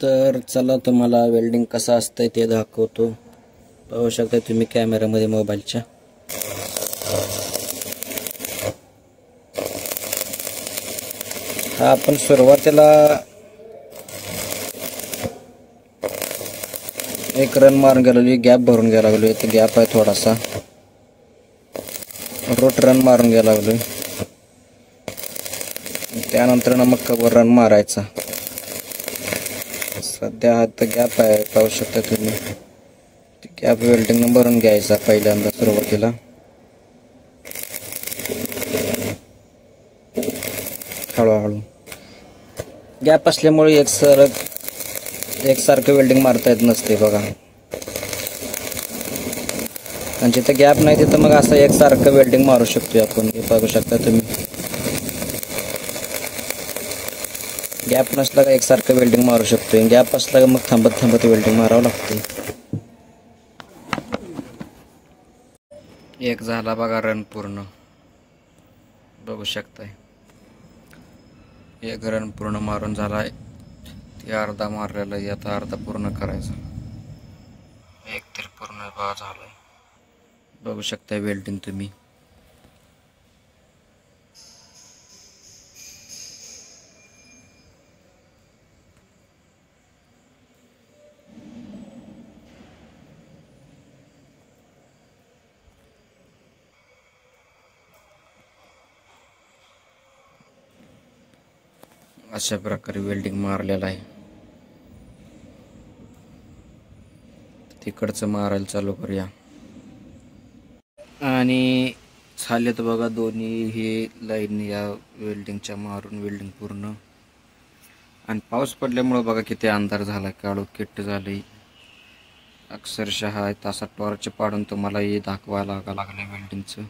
तर चला तुम्हाला वेल्डिंग कसं असतंय ते दाखवतो. पाहू शकता तुम्ही कॅमेऱ्यामध्ये मोबाईलच्या. हा आपण सुरुवातीला एक रन मारून गेलो, गॅप भरून घ्यायला लागलो. इथे गॅप आहे थोडासा, रोट रन मारून घ्यायला लागलो. त्यानंतर मग कवर रन मारायचा. सध्या हा तर गॅप आहे, पाहू शकता तुम्ही. गॅप वेल्डिंग भरून घ्यायचा पहिल्यांदा सुरुवातीला. हळूहळू गॅप असल्यामुळे एकसारखं वेल्डिंग मारता येत नसते बघा. आणि जिथे गॅप नाही तिथं मग असं एकसारखं वेल्डिंग मारू शकतो आपण. हे पाहू शकता तुम्ही. गॅप नसला का एकसारखं वेल्डिंग मारू शकतो. गॅप असला का मग थांबत थांबत वेल्डिंग मारावं लागते. एक झाला बघा रन पूर्ण, बघू शकताय. एक रन पूर्ण मारून झालाय. ते अर्धा मारलेला आहे, आता अर्धा पूर्ण करायचा. एक तर पूर्ण झालाय, बघू शकता वेल्डिंग तुम्ही. अशा प्रकारे वेल्डिंग मारलेला आहे. तिकडचं मारायला चालू करूया. आणि झालेत बघा दोन्ही हे लाईन या वेल्डिंगच्या मारून वेल्डिंग पूर्ण. आणि पाऊस पडल्यामुळं बघा किती अंधार झाला, काळोख किट्ट झाले अक्षरशः. तासा टॉर्च पाडून तुम्हाला हे दाखवायला लागलं वेल्डिंगचं.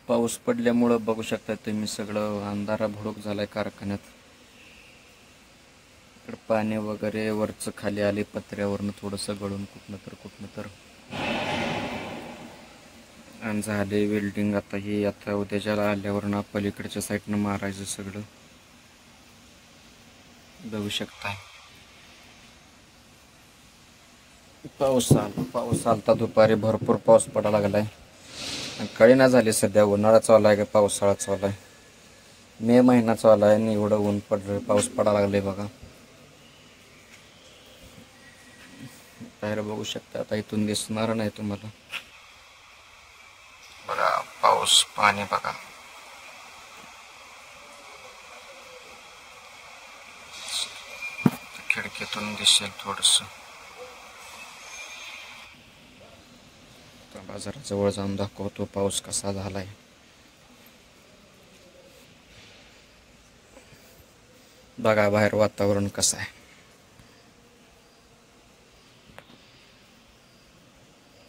पाऊस पडल्यामुळं बघू शकता तुम्ही सगळं अंधारा भुडूक झालाय कारखान्यात. इकडं पाणी वगैरे वरचं खाली आले पत्र्यावरनं थोडंसं गळून कुठनं तर. आणि झाले वेल्डिंग. आता उद्याच्याला आल्यावर ना पलीकडच्या साईडनं मारायचं सगळं, बघू शकताय. पाऊस आलता दुपारी, भरपूर पाऊस पडायला लागलाय. कळेना झाली सध्या उन्हाळा चालू आहे का पावसाळा चालू आहे. मे महिना चालू आहे आणि एवढं ऊन पडलं, पाऊस पडायला लागलाय बघा. बाहेर बघू शकता, आता इथून दिसणार नाही तुम्हाला. बघा पाऊस, पाणी बघा. खिडकीतून दिसेल थोडस. बाजाराजवळ जाऊन दाखवतो पाऊस कसा झालाय. बघा बाहेर वातावरण कसं आहे.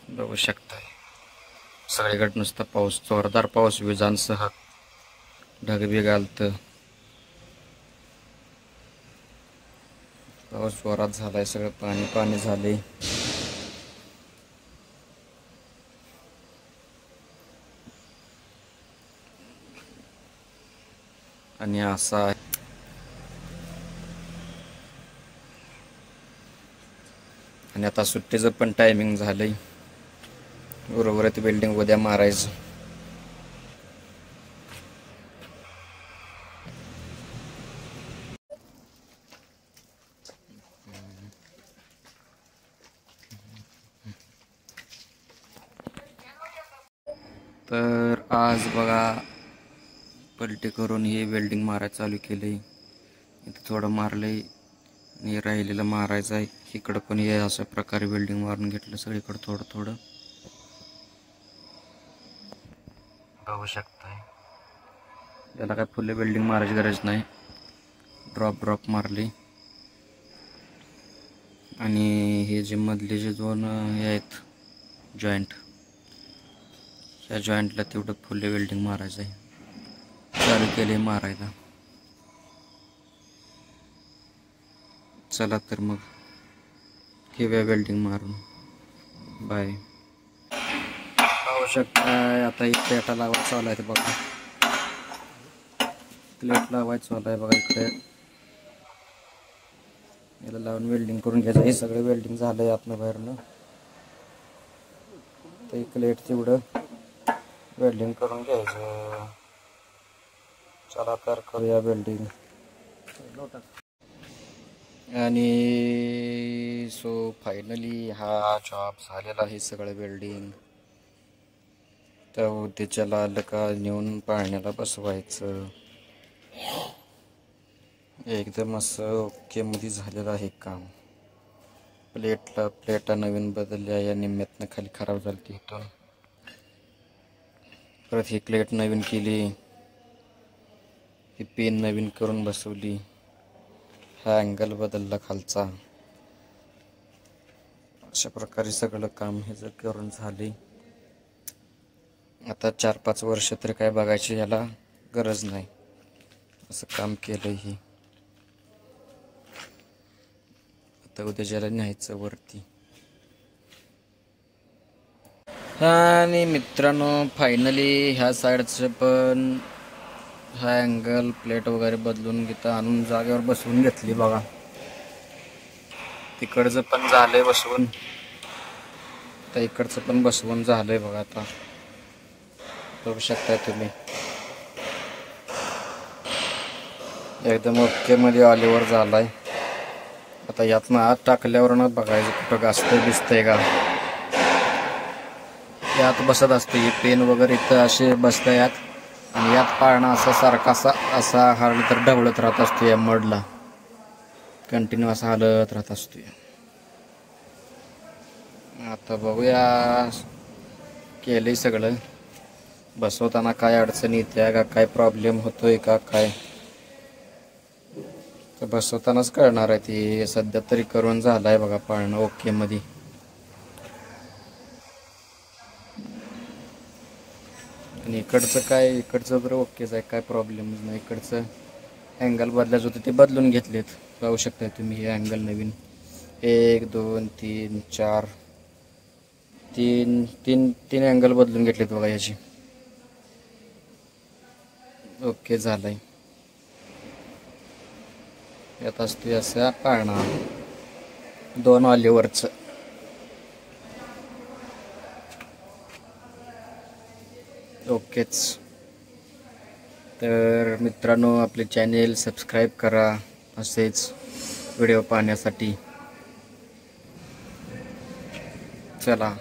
बघू शकताय सगळीकडे नुसता पाऊस, जोरदार पाऊस, विजांसह ढगबी घालतं. पाऊस जोरात झालाय, सगळं पाणी पाणी झालंय. आणि असा आणि आता सुट्टीचं पण टायमिंग झालंय. उर्वरित बिल्डिंग उद्या मारायचं. तर आज बघा पलटी करून हे वेल्डिंग मारायचं चालू केलंय. इथं थोडं मारलंय आणि राहिलेलं मारायचं आहे. इकडं पण हे अशा प्रकारे वेल्डिंग मारून घेतलं सगळीकडं थोडं थोडं, बघू शकताय. याला काय फुल वेल्डिंग मारायची गरज नाही, ड्रॉप मारली. आणि हे जे मधले जे दोन हे आहेत जॉईंट, या जॉईंटला तेवढं फुल वेल्डिंग मारायचं आहे. चालू केले मारायला. चला तर मग घेऊया वेल्डिंग मारून. बाय. पाहू शकताय आता एक प्लेटा लावायचं चालू आहे बघा. प्लेट लावायचं चालू आहे बघा. याला लावून वेल्डिंग करून घ्यायचं. हे सगळं वेल्डिंग झालंय आतनं बाहेरनं. तर एक प्लेट तेवढं वेल्डिंग करून घ्यायचं. चला तर करूया वेल्डिंग. आणि सो फायनली हा जॉब झालेला आहे सगळं वेल्डिंग. तर उद्याच्याला आलं का नेऊन पाण्याला बसवायचं. एकदम असं ओके मध्ये झालेलं आहे काम. प्लेटा नवीन बदलल्या, या निम्म्यातनं खाली खराब झाली इथून. परत ही प्लेट नवीन केली, ही पेन नवीन करून बसवली, हा अँगल बदलला खालचा. अशा प्रकारे सगळं काम हे जर करून झाले. आता 4-5 वर्ष तरी काय बघायची याला गरज नाही, असं काम केलं ही. आता उद्या ज्याला न्यायचं वरती. आणि मित्रांनो फायनली ह्या साईडचं पण हा अँगल प्लेट वगैरे बदलून घेता आणून जागेवर बसवून घेतली बघा. तिकडचं पण झालंय बसवून, तर इकडचं पण बसवून झालंय बघा. आता बघू शकताय तुम्ही, एकदम ओके मध्ये ऑलिव्हर झालाय. आता यातनं आत टाकल्यावर ना बघायचं कुठं गाजतंय दिसतंय का. यात बसत असते हे पेन वगैरे, इथं असे बसतं यात. आणि यात पाळणा असा सारखा असा हरलं तर ढवळत राहत असतो. या मडला कंटिन्यू असा हलत राहत असतो. आता बघूया, केलंय सगळं. बसवताना काय अडचण येते का, काय प्रॉब्लेम होतोय का काय, तर बसवतानाच कळणार आहे. ती सध्या तरी करून झालाय बघा पाळणं ओके मध्ये. आणि इकडचं तर ओकेच आहे, काय प्रॉब्लेमच नाही. इकडचं अँगल बदलायचं होतं ते बदलून घेतलेत. पाहू शकता तुम्ही हे अँगल नवीन 1 2 3 4 तीन अँगल बदलून घेतलेत बघा याची. ओके झालंय. यात असतो असा पाळणा 2 ऑलिव्हरचं. ओकेच. तर मित्रांनो आपले चॅनेल सबस्क्राईब करा असेच व्हिडिओ पाहण्यासाठी. चला.